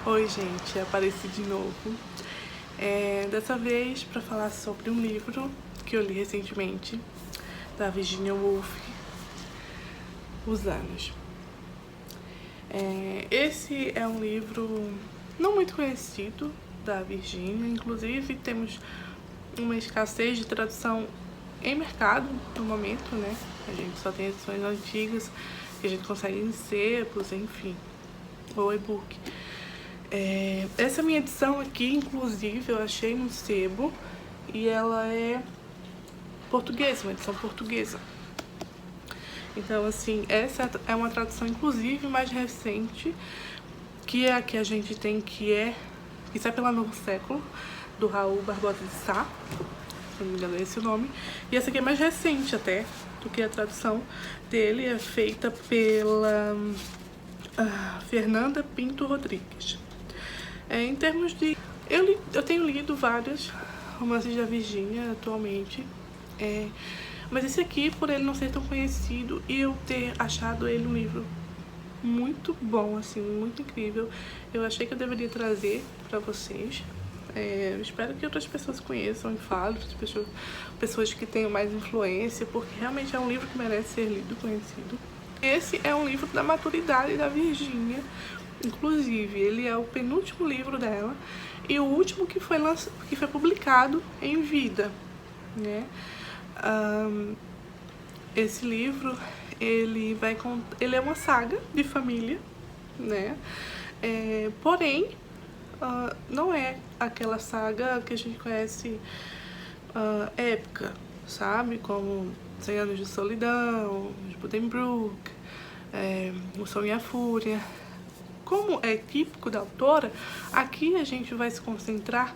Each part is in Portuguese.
Oi gente, apareci de novo. Dessa vez para falar sobre um livro que eu li recentemente, da Virginia Woolf, Os Anos. Esse é um livro não muito conhecido da Virginia, inclusive temos uma escassez de tradução em mercado no momento, né? A gente só tem edições antigas que a gente consegue em sebos, enfim, ou e-book. Essa minha edição aqui, inclusive, eu achei no sebo e ela é portuguesa, uma edição portuguesa. Então, assim, essa é uma tradução, inclusive, mais recente, que é a que a gente tem, que sai pela Novo Século, do Raul Barbosa de Sá, se não me engano é esse o nome. E essa aqui é mais recente até do que a tradução dele, é feita pela Fernanda Pinto Rodrigues. Em termos de... Eu tenho lido vários romances da Virginia atualmente, mas esse aqui, por ele não ser tão conhecido e eu ter achado ele um livro muito bom, assim, muito incrível, eu achei que eu deveria trazer pra vocês. Eu espero que outras pessoas conheçam e falem, pessoas que tenham mais influência, porque realmente é um livro que merece ser lido, conhecido. Esse é um livro da maturidade da Virginia. Inclusive, ele é o penúltimo livro dela e o último que foi publicado em vida, né? Esse livro, ele é uma saga de família, né? Porém, não é aquela saga que a gente conhece épica, sabe? Como 100 Anos de Solidão, de Buddenbrook, O Som e a Fúria. Como é típico da autora, aqui a gente vai se concentrar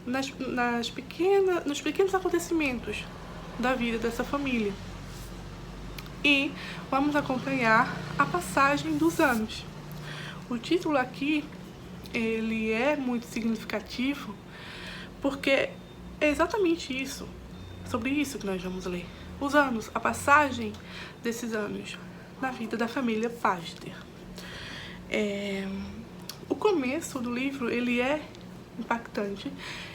nos pequenos acontecimentos da vida dessa família. E vamos acompanhar a passagem dos anos. O título aqui, ele é muito significativo, porque é exatamente isso, sobre isso que nós vamos ler. Os anos, a passagem desses anos na vida da família Pasteur. O começo do livro, ele é impactante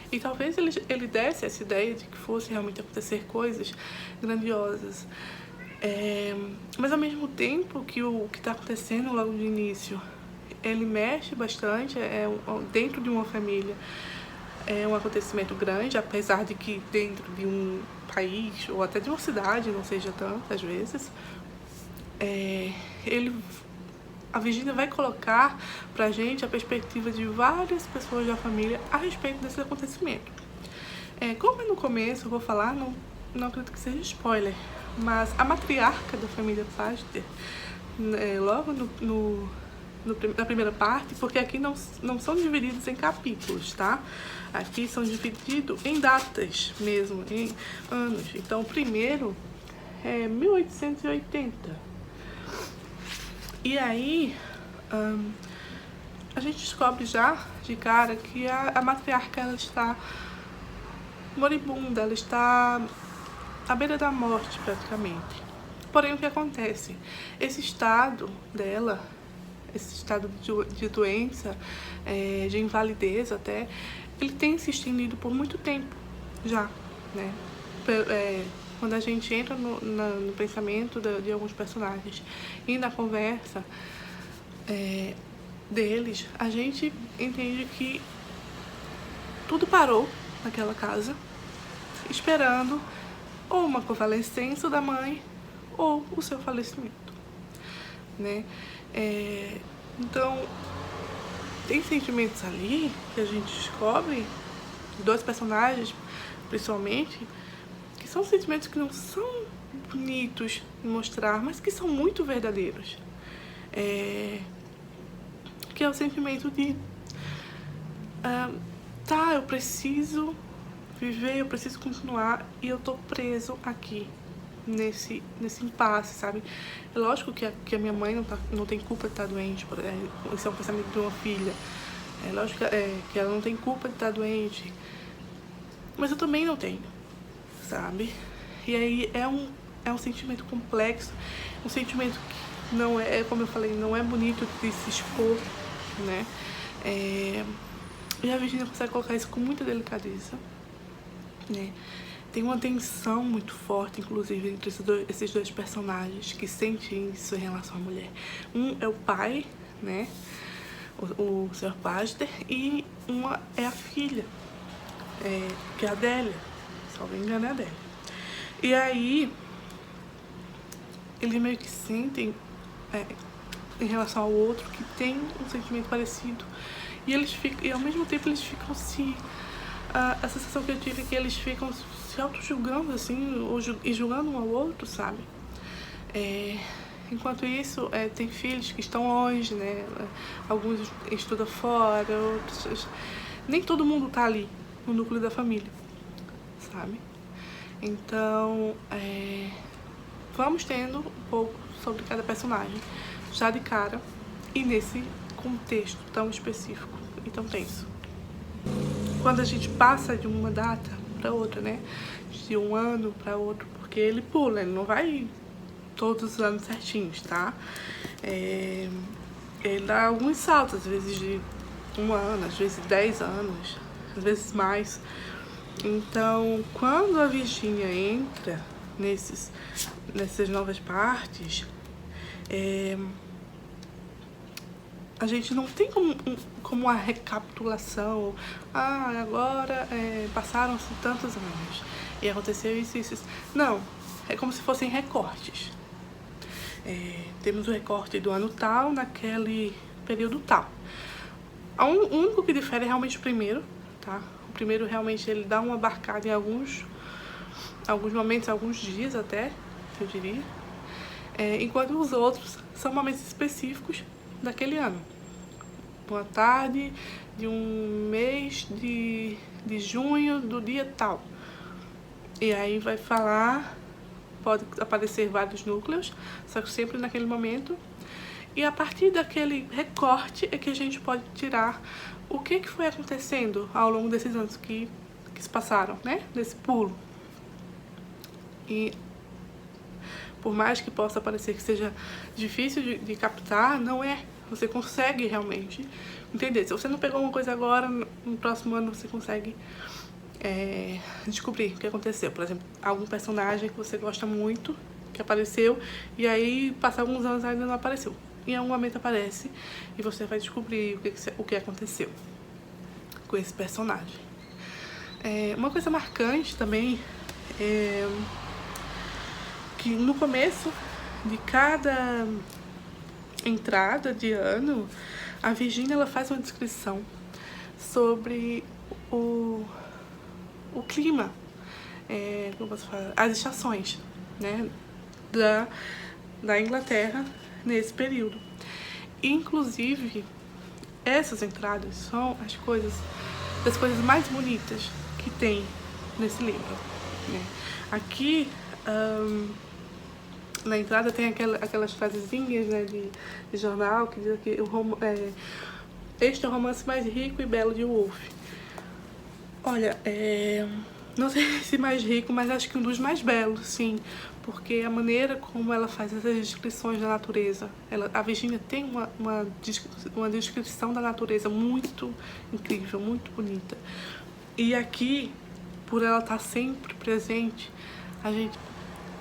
e talvez ele desse essa ideia de que fosse realmente acontecer coisas grandiosas, mas ao mesmo tempo que o que está acontecendo logo no início, ele mexe bastante, dentro de uma família, é um acontecimento grande, apesar de que dentro de um país ou até de uma cidade não seja tanto às vezes. A Virginia vai colocar pra gente a perspectiva de várias pessoas da família a respeito desse acontecimento. Como é no começo, eu vou falar, não acredito que seja spoiler, mas a matriarca da família Pasteur, logo na primeira parte, porque aqui não são divididos em capítulos, tá? Aqui são divididos em datas mesmo, em anos. Então, o primeiro é 1880. E aí, a gente descobre já de cara que a matriarca, ela está moribunda, ela está à beira da morte praticamente. Porém, o que acontece? Esse estado dela, esse estado de doença, de invalidez até, ele tem se estendido por muito tempo já, né? Quando a gente entra no pensamento de alguns personagens e na conversa deles, a gente entende que tudo parou naquela casa, esperando ou uma convalescência da mãe ou o seu falecimento, né? Então, tem sentimentos ali que a gente descobre, dois personagens principalmente, que são sentimentos que não são bonitos de mostrar, mas que são muito verdadeiros. Que é o sentimento de eu preciso viver, eu preciso continuar e eu tô preso aqui nesse impasse, sabe? É lógico que a minha mãe não tem culpa de estar doente, esse é um pensamento de uma filha. É lógico que ela não tem culpa de estar doente, mas eu também não tenho, sabe? E aí é um sentimento complexo, um sentimento que não é, como eu falei, não é bonito de se expor, né? E a Virgínia consegue colocar isso com muita delicadeza, né? Tem uma tensão muito forte, inclusive, entre esses dois personagens que sentem isso em relação à mulher. Um é o pai, né? O Sr. Baxter, e uma é a filha, que é a Adélia, se não me engano é a Adélia. E aí, eles meio que sentem, em relação ao outro, que tem um sentimento parecido. E eles ficam, e ao mesmo tempo eles ficam se... A sensação que eu tive é que eles ficam se auto-julgando, assim, e julgando um ao outro, sabe? Enquanto isso, tem filhos que estão longe, né? Alguns estudam fora, outros... Nem todo mundo tá ali, no núcleo da família, sabe? Então, vamos tendo um pouco sobre cada personagem, já de cara, e nesse contexto tão específico e tão tenso. Quando a gente passa de uma data para outra, né? De um ano para outro, porque ele pula, ele não vai todos os anos certinhos, tá? Ele dá alguns saltos, às vezes de 1 ano, às vezes 10 anos, às vezes mais. Então, quando a Virgínia entra nessas novas partes, a gente não tem como uma recapitulação. Agora passaram-se tantos anos e aconteceu isso, isso, isso. Não, é como se fossem recortes. Temos o recorte do ano tal, naquele período tal. O único que difere é realmente o primeiro, tá? O primeiro realmente ele dá uma abarcada em alguns momentos, alguns dias até, eu diria. Enquanto os outros são momentos específicos daquele ano. Uma tarde de um mês de junho do dia tal. E aí vai falar, pode aparecer vários núcleos, só que sempre naquele momento. E a partir daquele recorte é que a gente pode tirar o que foi acontecendo ao longo desses anos que se passaram, né? Desse pulo. E por mais que possa parecer que seja difícil de captar, não é. Você consegue realmente entender. Se você não pegou uma coisa agora, no próximo ano você consegue descobrir o que aconteceu. Por exemplo, algum personagem que você gosta muito, que apareceu, e aí passa alguns anos e ainda não apareceu. Em algum momento aparece e você vai descobrir o que aconteceu com esse personagem. Uma coisa marcante também é que no começo de cada entrada de ano, a Virgínia ela faz uma descrição sobre o clima, como posso falar, as estações, né, da Inglaterra nesse período. Inclusive, essas entradas são das coisas mais bonitas que tem nesse livro, né? Aqui, na entrada tem aquelas frasezinhas, né, de jornal que diz que este é o romance mais rico e belo de Woolf. Olha, não sei se mais rico, mas acho que um dos mais belos, sim, porque a maneira como ela faz essas descrições da natureza, a Virgínia tem uma descrição da natureza muito incrível, muito bonita. E aqui, por ela estar sempre presente,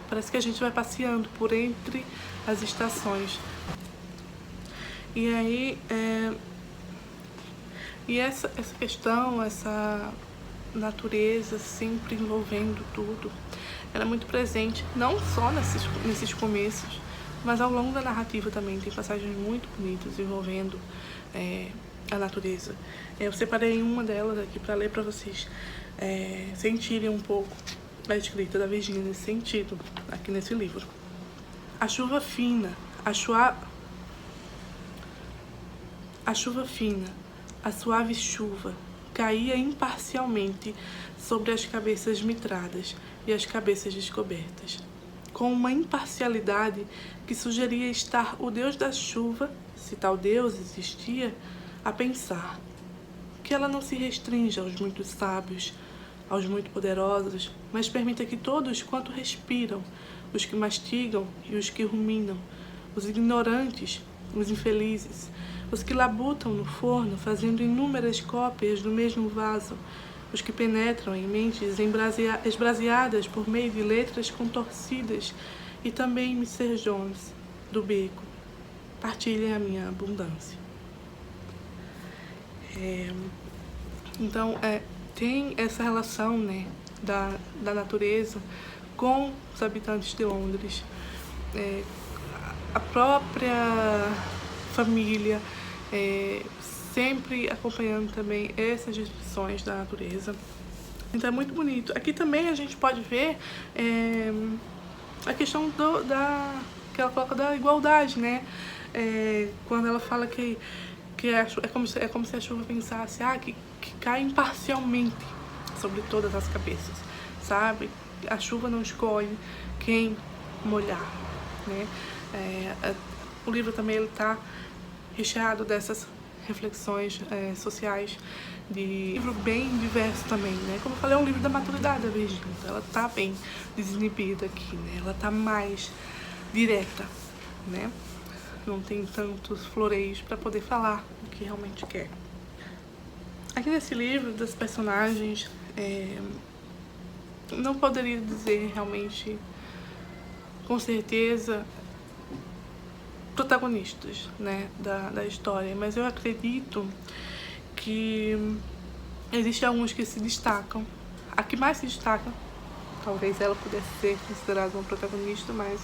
parece que a gente vai passeando por entre as estações. E aí, essa questão, essa natureza sempre envolvendo tudo, ela é muito presente, não só nesses começos, mas ao longo da narrativa também. Tem passagens muito bonitas envolvendo a natureza. Eu separei uma delas aqui para ler para vocês sentirem um pouco a escrita da Virgínia nesse sentido, aqui nesse livro. A chuva fina, a suave chuva, caía imparcialmente sobre as cabeças mitradas e as cabeças descobertas, com uma imparcialidade que sugeria estar o Deus da chuva, se tal Deus existia, a pensar que ela não se restringe aos muito sábios, aos muito poderosos, mas permita que todos quanto respiram, os que mastigam e os que ruminam, os ignorantes, os infelizes, os que labutam no forno, fazendo inúmeras cópias do mesmo vaso, os que penetram em mentes esbraseadas por meio de letras contorcidas, e também Mr. Jones, do beco, partilhem a minha abundância. Então, tem essa relação, né, da natureza com os habitantes de Londres, a própria família, sempre acompanhando também essas descrições da natureza. Então é muito bonito. Aqui também a gente pode ver a questão que ela coloca da igualdade, né? Quando ela fala que é como se a chuva pensasse que cai imparcialmente sobre todas as cabeças, sabe? A chuva não escolhe quem molhar, né? O livro também está recheado dessas reflexões sociais, de livro bem diverso também, né? Como eu falei, é um livro da maturidade da Virginia, então ela tá bem desinibida aqui, né? Ela tá mais direta, né? Não tem tantos floreios para poder falar o que realmente quer. Aqui nesse livro, das personagens, não poderia dizer realmente, com certeza, protagonistas, né, da história, mas eu acredito que existem alguns que se destacam. A que mais se destaca, talvez ela pudesse ser considerada uma protagonista, mas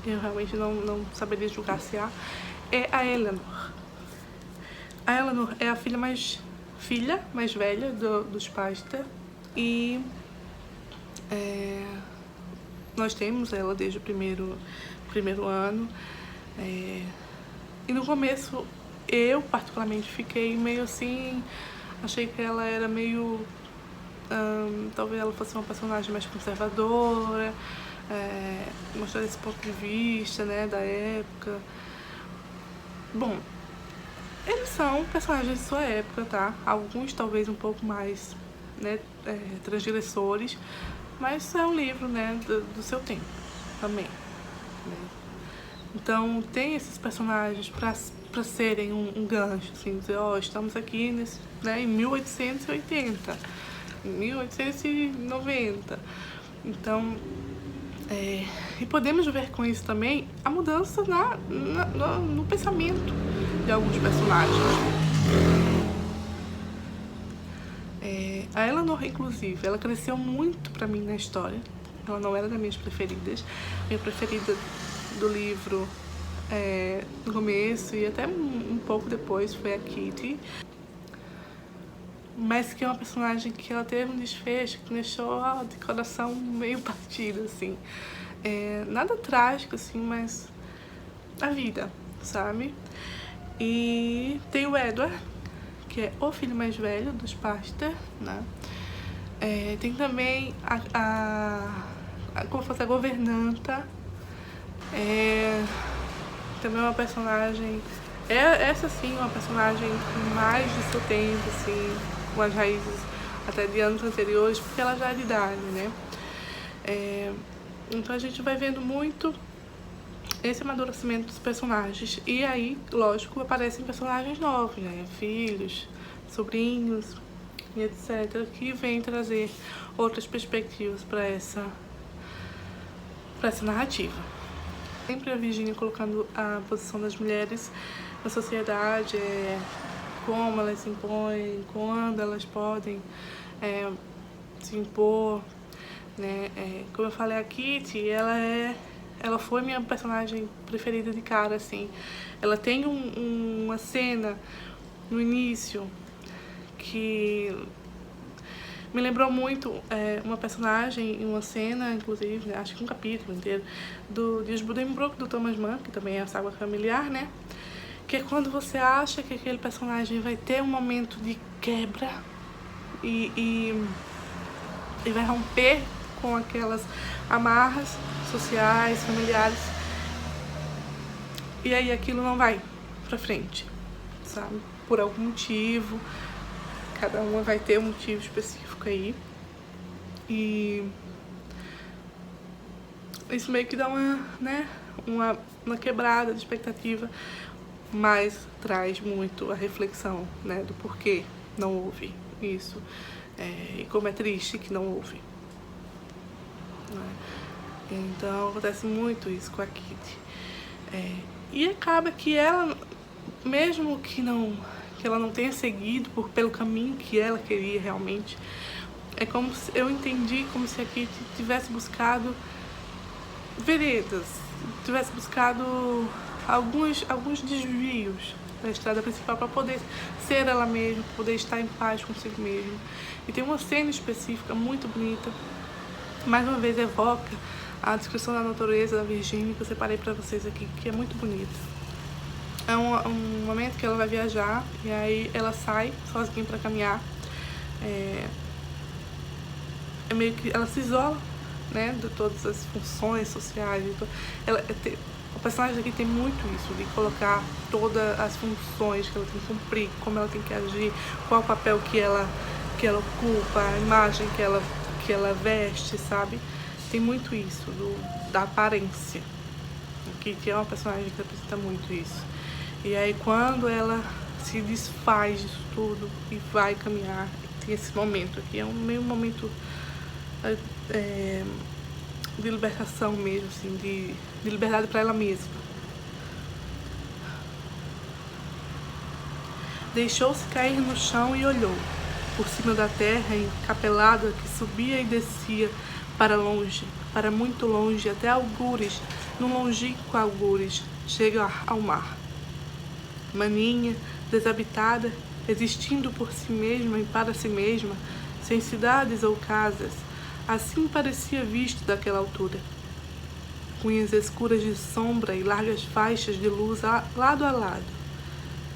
eu realmente não saberia julgar se é a Eleanor. A Eleanor é a filha mais velha dos Pastor, e nós temos ela desde o primeiro ano, e no começo eu particularmente fiquei meio assim, achei que ela era meio, talvez ela fosse uma personagem mais conservadora, mostrar esse ponto de vista, né, da época. Bom, eles são personagens de sua época, tá? Alguns talvez um pouco mais, né, transgressores, mas é um livro, né, do seu tempo também, né? Então tem esses personagens para serem um gancho, assim, dizer, estamos aqui nesse, né, em 1880, em 1890. Então, e podemos ver com isso também a mudança no pensamento de alguns personagens. A Eleanor, inclusive, ela cresceu muito pra mim na história. Ela não era das minhas preferidas. Minha preferida do livro, no começo e até um pouco depois, foi a Kitty. Mas que é uma personagem que ela teve um desfecho que me deixou de coração meio partido, assim. Nada trágico, assim, mas a vida, sabe? E tem o Edward, que é o filho mais velho dos Pastor, né? Tem também como fosse a governanta, também uma personagem, essa sim, uma personagem mais do seu tempo, assim, com as raízes até de anos anteriores, porque ela já é de idade, né? Então a gente vai vendo muito esse amadurecimento dos personagens. E aí, lógico, aparecem personagens novos, né? Filhos, sobrinhos e etc., que vêm trazer outras perspectivas para essa narrativa. Sempre a Virginia colocando a posição das mulheres na sociedade, como elas se impõem, quando elas podem se impor, né? Como eu falei, a Kitty, ela foi minha personagem preferida de cara, assim. Ela tem uma cena no início que me lembrou muito uma personagem em uma cena, inclusive, né, acho que um capítulo inteiro, de Os Buddenbrook, do Thomas Mann, que também é a saga familiar, né? Que é quando você acha que aquele personagem vai ter um momento de quebra e vai romper com aquelas amarras sociais, familiares, e aí aquilo não vai pra frente, sabe? Por algum motivo, cada uma vai ter um motivo específico aí, e isso meio que dá uma quebrada de expectativa. mas traz muito a reflexão, né, do porquê não houve isso, e como é triste que não houve, né? Então acontece muito isso com a Kitty, e acaba que ela, mesmo que ela não tenha seguido pelo caminho que ela queria realmente, é como se, eu entendi como se a Kitty tivesse buscado veredas, tivesse buscado alguns desvios da estrada principal para poder ser ela mesma, poder estar em paz consigo mesma. E tem uma cena específica muito bonita, mais uma vez evoca a descrição da natureza da Virgínia que eu separei para vocês aqui, que é muito bonita. É um momento que ela vai viajar e aí ela sai sozinha para caminhar. É meio que ela se isola, né, de todas as funções sociais. O personagem aqui tem muito isso, de colocar todas as funções que ela tem que cumprir, como ela tem que agir, qual o papel que ela ocupa, a imagem que ela veste, sabe? Tem muito isso, da aparência. Que é uma personagem que representa muito isso. E aí quando ela se desfaz disso tudo e vai caminhar, tem esse momento aqui, é meio momento de libertação mesmo, assim, de liberdade para ela mesma. Deixou-se cair no chão e olhou, por cima da terra encapelada que subia e descia para longe, para muito longe, até algures, num longínquo algures, chega ao mar. Maninha, desabitada, existindo por si mesma e para si mesma, sem cidades ou casas, assim parecia visto daquela altura. Cunhas escuras de sombra e largas faixas de luz lado a lado.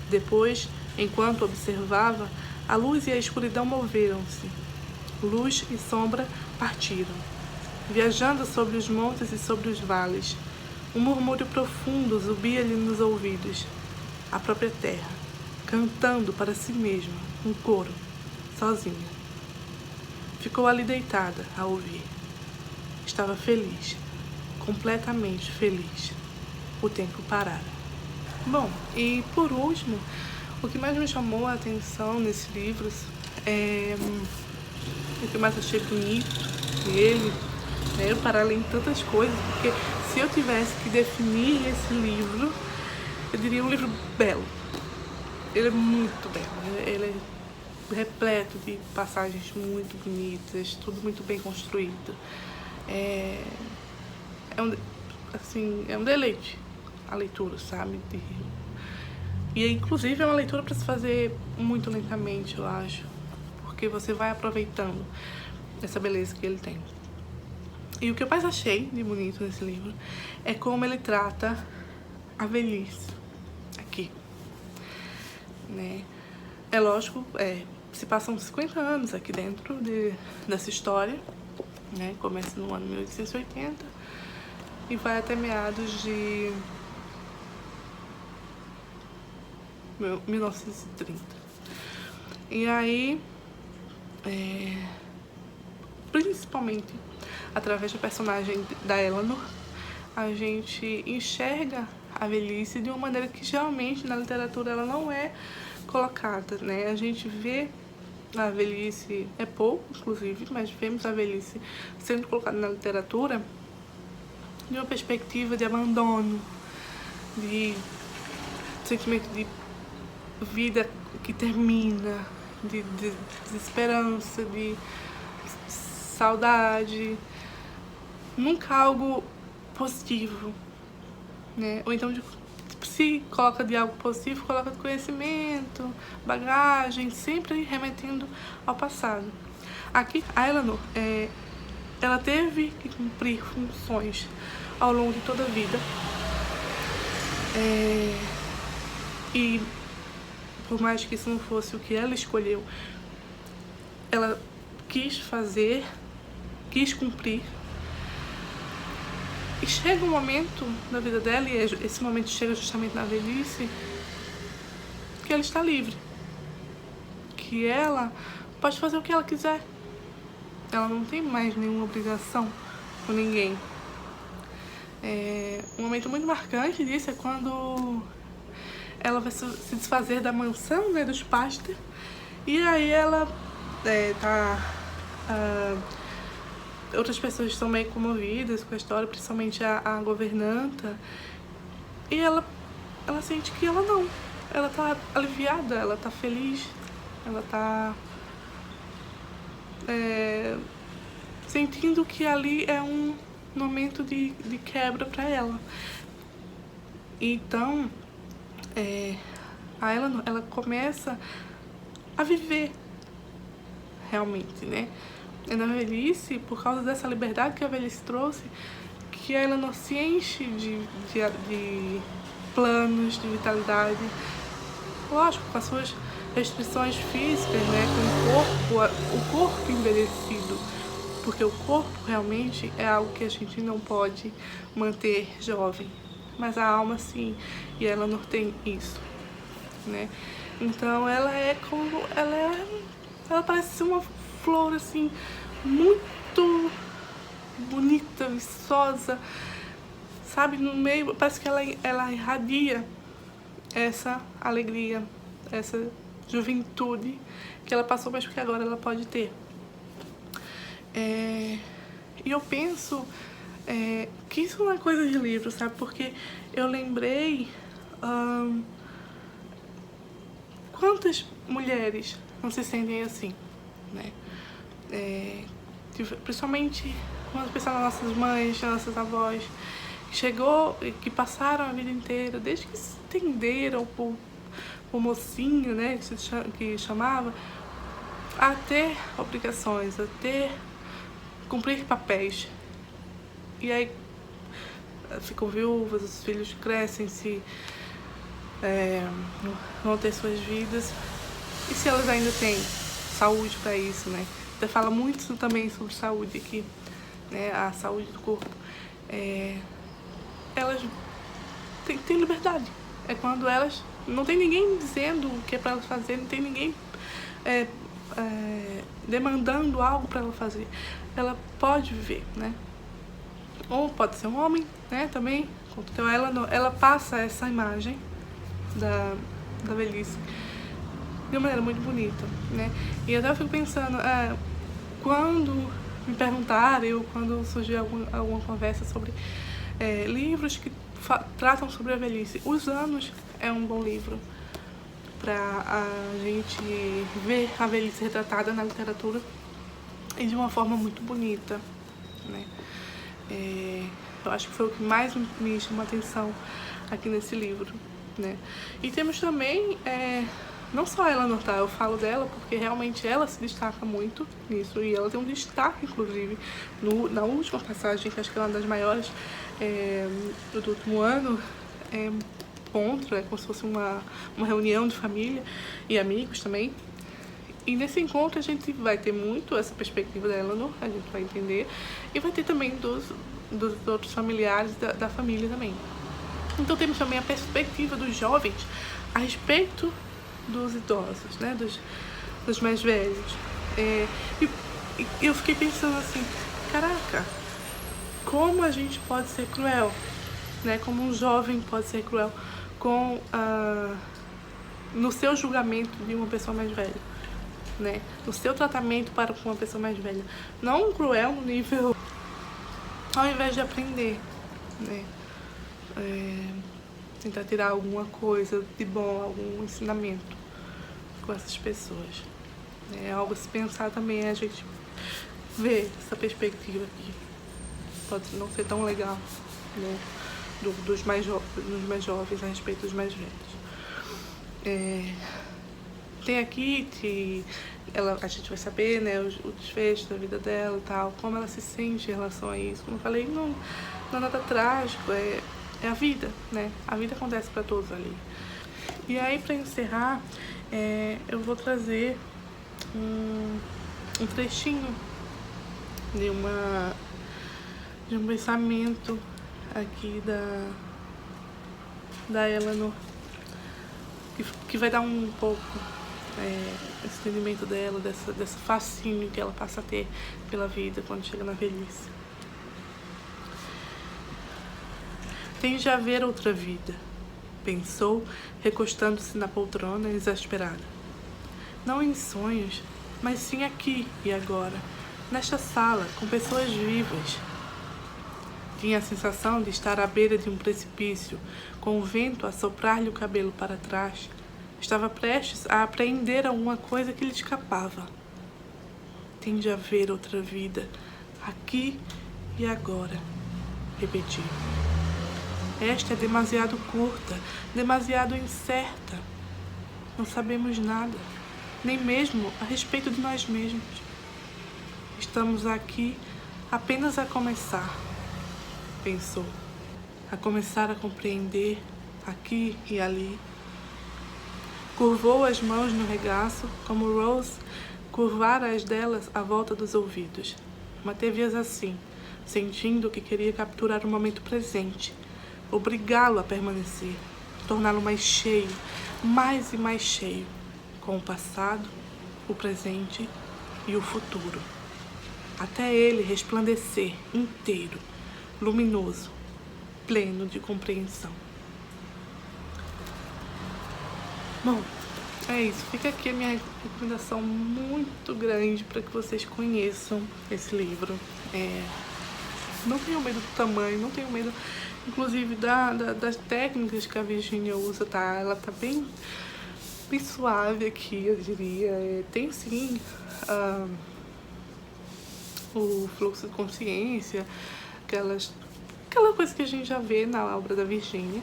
Depois, enquanto observava, a luz e a escuridão moveram-se. Luz e sombra partiram, viajando sobre os montes e sobre os vales. Um murmúrio profundo subia-lhe nos ouvidos. A própria terra, cantando para si mesma, um coro, sozinha. Ficou ali deitada a ouvir. Estava feliz, completamente feliz. O tempo parara. Bom, e por último, o que mais me chamou a atenção nesses livros o que eu mais achei bonito nele, né, para além de tantas coisas, porque se eu tivesse que definir esse livro, eu diria um livro belo. Ele é muito belo, ele é repleto de passagens muito bonitas, tudo muito bem construído. É um deleite a leitura, sabe? E inclusive é uma leitura para se fazer muito lentamente, eu acho, porque você vai aproveitando essa beleza que ele tem. E o que eu mais achei de bonito nesse livro é como ele trata a velhice aqui, né? É lógico, se passam 50 anos aqui dentro dessa história, né? Começa no ano 1880 e vai até meados de 1930. E aí, principalmente através do personagem da Eleanor, a gente enxerga a velhice de uma maneira que geralmente na literatura ela não é colocada, né? A gente vê a velhice, é pouco inclusive, mas vemos a velhice sendo colocada na literatura de uma perspectiva de abandono, de sentimento de vida que termina, de desesperança, de saudade, nunca algo positivo, né? Ou então se coloca de algo positivo, coloca de conhecimento, bagagem, sempre remetendo ao passado. Aqui, a Eleanor, ela teve que cumprir funções ao longo de toda a vida. E por mais que isso não fosse o que ela escolheu, ela quis fazer, quis cumprir. E chega um momento na vida dela, e esse momento chega justamente na velhice, que ela está livre. Que ela pode fazer o que ela quiser. Ela não tem mais nenhuma obrigação com ninguém. Um momento muito marcante disso é quando ela vai se desfazer da mansão, né, dos Pasteur, e aí ela outras pessoas estão meio comovidas com a história, principalmente a governanta, e ela sente que ela tá aliviada, ela tá feliz, ela tá sentindo que ali é um momento de quebra para ela. Então, ela começa a viver realmente, né? É na velhice, por causa dessa liberdade que a velhice trouxe, que a Eleanor se enche de planos, de vitalidade. Lógico, com as suas restrições físicas, né? Com o corpo envelhecido. Porque o corpo realmente é algo que a gente não pode manter jovem. Mas a alma sim, e a Eleanor tem isso, né? Então ela parece ser uma flor assim, muito bonita, viçosa, sabe? No meio, parece que ela irradia essa alegria, essa juventude que ela passou, mas que agora ela pode ter. E eu penso que isso não é coisa de livro, sabe? Porque eu lembrei quantas mulheres não se sentem assim, né? Principalmente quando pensamos nas nossas mães, nas nossas avós, que passaram a vida inteira, desde que se entenderam por mocinho, né, que chamava, a ter obrigações, a cumprir papéis. E aí ficam viúvas, os filhos crescem, vão ter suas vidas. E se elas ainda têm saúde para isso, né? Até fala muito também sobre saúde aqui, né? A saúde do corpo. Elas têm liberdade. É quando elas... Não tem ninguém dizendo o que é para elas fazer, não tem ninguém demandando algo para ela fazer. Ela pode viver, né? Ou pode ser um homem, né? Também. Então ela passa essa imagem da velhice de uma maneira muito bonita, né? E até eu fico pensando, quando me perguntarem ou quando surgir alguma conversa sobre livros que tratam sobre a velhice, Os Anos é um bom livro para a gente ver a velhice retratada na literatura e de uma forma muito bonita, né? Eu acho que foi o que mais me chamou a atenção aqui nesse livro, né? E temos também, não só ela notar, eu falo dela porque realmente ela se destaca muito nisso, e ela tem um destaque, inclusive, na última passagem, que acho que é uma das maiores do último ano, encontro, é como se fosse uma reunião de família e amigos também. E nesse encontro a gente vai ter muito essa perspectiva da Eleanor, a gente vai entender, e vai ter também dos outros familiares da família também. Então temos também a perspectiva dos jovens a respeito dos idosos, né, dos mais velhos. E eu fiquei pensando assim, caraca, como a gente pode ser cruel, né? Como um jovem pode ser cruel no seu julgamento de uma pessoa mais velha, né? No seu tratamento para com uma pessoa mais velha. Não cruel no nível, ao invés de aprender, né? Tentar tirar alguma coisa de bom, algum ensinamento com essas pessoas. É algo a se pensar também, a gente ver essa perspectiva aqui. Pode não ser tão legal, né? Dos mais jovens a respeito dos mais velhos. Tem a Kitty, a gente vai saber, né, o desfecho da vida dela e tal, como ela se sente em relação a isso. Como eu falei, não é nada trágico, é a vida, né? A vida acontece para todos ali. E aí, para encerrar, eu vou trazer um trechinho de um pensamento aqui da Eleanor, que vai dar um pouco esse entendimento dela, desse fascínio que ela passa a ter pela vida quando chega na velhice. Tem de haver outra vida, pensou, recostando-se na poltrona, exasperada. Não em sonhos, mas sim aqui e agora, nesta sala, com pessoas vivas. Tinha a sensação de estar à beira de um precipício, com o vento a soprar-lhe o cabelo para trás. Estava prestes a apreender alguma coisa que lhe escapava. Tem de haver outra vida, aqui e agora, repetiu. Esta é demasiado curta, demasiado incerta. Não sabemos nada, nem mesmo a respeito de nós mesmos. Estamos aqui apenas a começar, pensou. A começar a compreender aqui e ali. Curvou as mãos no regaço, como Rose curvara as delas à volta dos ouvidos. Manteve-as assim, sentindo que queria capturar o momento presente, obrigá-lo a permanecer, torná-lo mais cheio, mais e mais cheio, com o passado, o presente e o futuro, até ele resplandecer inteiro, luminoso, pleno de compreensão. Bom, é isso. Fica aqui a minha recomendação muito grande para que vocês conheçam esse livro. Não tenham medo do tamanho, não tenham medo, inclusive, das técnicas que a Virginia usa, tá? Ela tá bem suave aqui, eu diria. Tem, sim, o fluxo de consciência, aquela coisa que a gente já vê na obra da Virginia,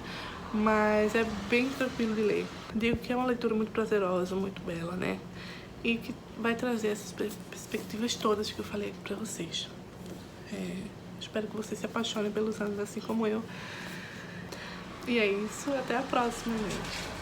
mas é bem tranquilo de ler. Digo que é uma leitura muito prazerosa, muito bela, né? E que vai trazer essas perspectivas todas que eu falei aqui pra vocês. Espero que vocês se apaixonem pelos anos assim como eu. E é isso, até a próxima, gente.